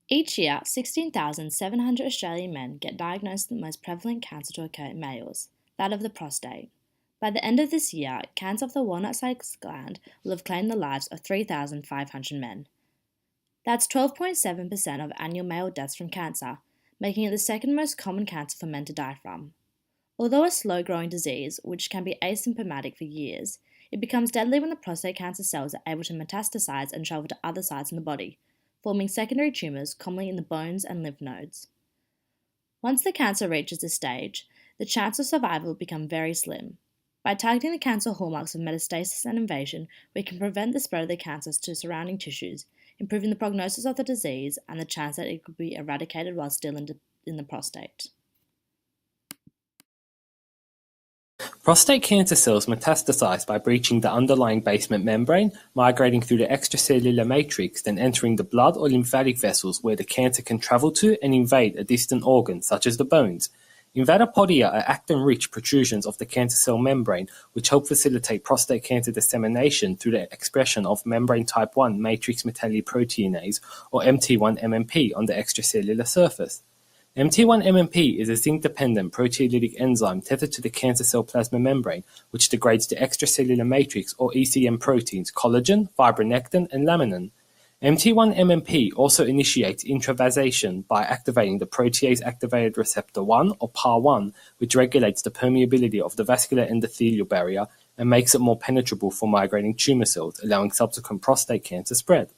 Each year, 16,700 Australian men get diagnosed with the most prevalent cancer to occur in males, that of the prostate. By the end of this year, cancer of the walnut-sized gland will have claimed the lives of 3,500 men. That's 12.7% of annual male deaths from cancer, making it the second most common cancer for men to die from. Although a slow-growing disease, which can be asymptomatic for years, it becomes deadly when the prostate cancer cells are able to metastasize and travel to other sites in the body, forming secondary tumours commonly in the bones and lymph nodes. Once the cancer reaches this stage, the chance of survival will become very slim. By targeting the cancer hallmarks of metastasis and invasion, we can prevent the spread of the cancers to surrounding tissues, improving the prognosis of the disease and the chance that it could be eradicated while still in the prostate. Prostate cancer cells metastasize by breaching the underlying basement membrane, migrating through the extracellular matrix, then entering the blood or lymphatic vessels where the cancer can travel to and invade a distant organ, such as the bones. Invatopodia are actin-rich protrusions of the cancer cell membrane, which help facilitate prostate cancer dissemination through the expression of membrane type 1 matrix metalloproteinase, or MT1-MMP, on the extracellular surface. MT1-MMP is a zinc-dependent proteolytic enzyme tethered to the cancer cell plasma membrane, which degrades the extracellular matrix or ECM proteins collagen, fibronectin, and laminin. MT1-MMP also initiates intravasation by activating the protease-activated receptor 1, or PAR1, which regulates the permeability of the vascular endothelial barrier and makes it more penetrable for migrating tumor cells, allowing subsequent prostate cancer spread.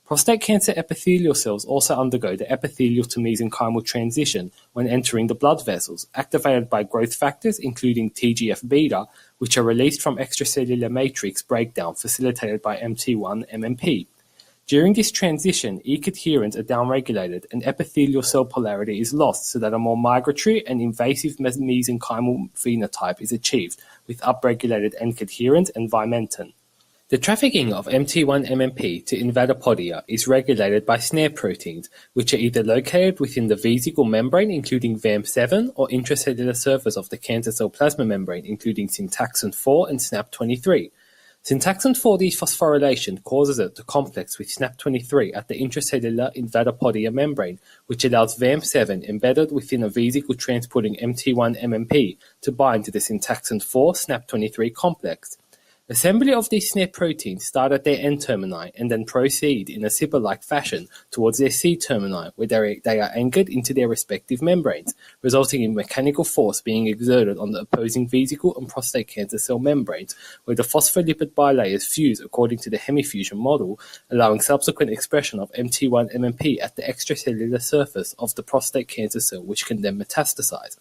Prostate cancer epithelial cells also undergo the epithelial to mesenchymal transition when entering the blood vessels, activated by growth factors including TGF-beta, which are released from extracellular matrix breakdown facilitated by MT1-MMP. During this transition, E-cadherins are downregulated and epithelial cell polarity is lost so that a more migratory and invasive mesenchymal phenotype is achieved with upregulated N-cadherins and vimentin. The trafficking of MT1-MMP to invatopodia is regulated by snare proteins, which are either located within the vesicle membrane, including VAMP7, or intracellular surface of the cancer cell plasma membrane, including Syntaxin 4 and SNAP23. Syntaxin 4 dephosphorylation causes it to complex with SNAP23 at the intracellular invatopodia membrane, which allows VAMP7 embedded within a vesicle transporting MT1-MMP to bind to the Syntaxin 4 SNAP23 complex. Assembly of these snare proteins start at their N-termini and then proceed in a zipper-like fashion towards their C-termini, where they are anchored into their respective membranes, resulting in mechanical force being exerted on the opposing vesicle and prostate cancer cell membranes, where the phospholipid bilayers fuse according to the hemifusion model, allowing subsequent expression of MT1-MMP at the extracellular surface of the prostate cancer cell, which can then metastasize.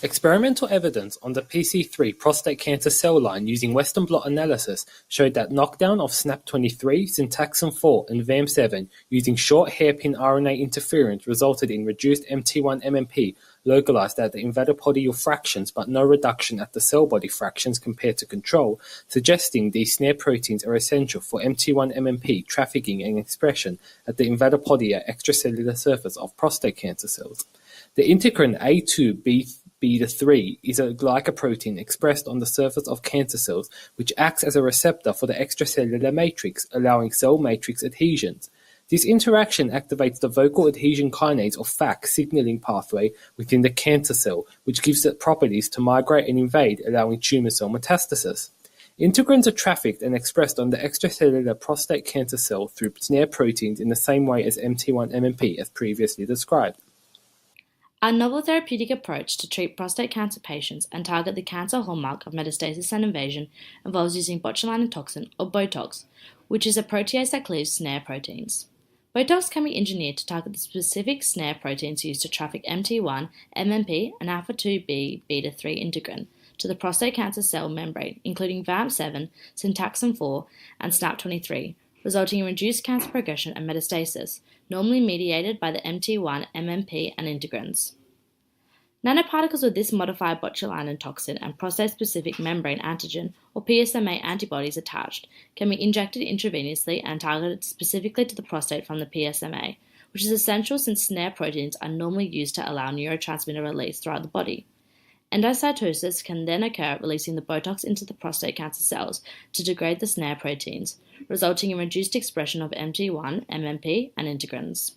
Experimental evidence on the PC3 prostate cancer cell line using Western blot analysis showed that knockdown of SNAP23, Syntaxin 4, and VAM7 using short hairpin RNA interference resulted in reduced MT1-MMP localized at the invadopodial fractions but no reduction at the cell body fractions compared to control, suggesting these snare proteins are essential for MT1-MMP trafficking and expression at the invatopodia extracellular surface of prostate cancer cells. The integrin A2-beta3 is a glycoprotein expressed on the surface of cancer cells which acts as a receptor for the extracellular matrix, allowing cell matrix adhesions. This interaction activates the vocal adhesion kinase or FAK signaling pathway within the cancer cell, which gives it properties to migrate and invade, allowing tumor cell metastasis. Integrins are trafficked and expressed on the extracellular prostate cancer cell through snare proteins in the same way as MT1-MMP as previously described. Our novel therapeutic approach to treat prostate cancer patients and target the cancer hallmark of metastasis and invasion involves using botulinum toxin, or Botox, which is a protease that cleaves snare proteins. Botox can be engineered to target the specific snare proteins used to traffic MT1, MMP, and alpha-2b beta-3 integrin to the prostate cancer cell membrane, including VAMP7, Syntaxin 4, and SNAP23, resulting in reduced cancer progression and metastasis, normally mediated by the MT1, MMP, and integrins. Nanoparticles of this modified botulinum toxin and prostate-specific membrane antigen, or PSMA antibodies attached, can be injected intravenously and targeted specifically to the prostate from the PSMA, which is essential since snare proteins are normally used to allow neurotransmitter release throughout the body. Endocytosis can then occur, releasing the Botox into the prostate cancer cells to degrade the snare proteins, resulting in reduced expression of MT1, MMP, and integrins.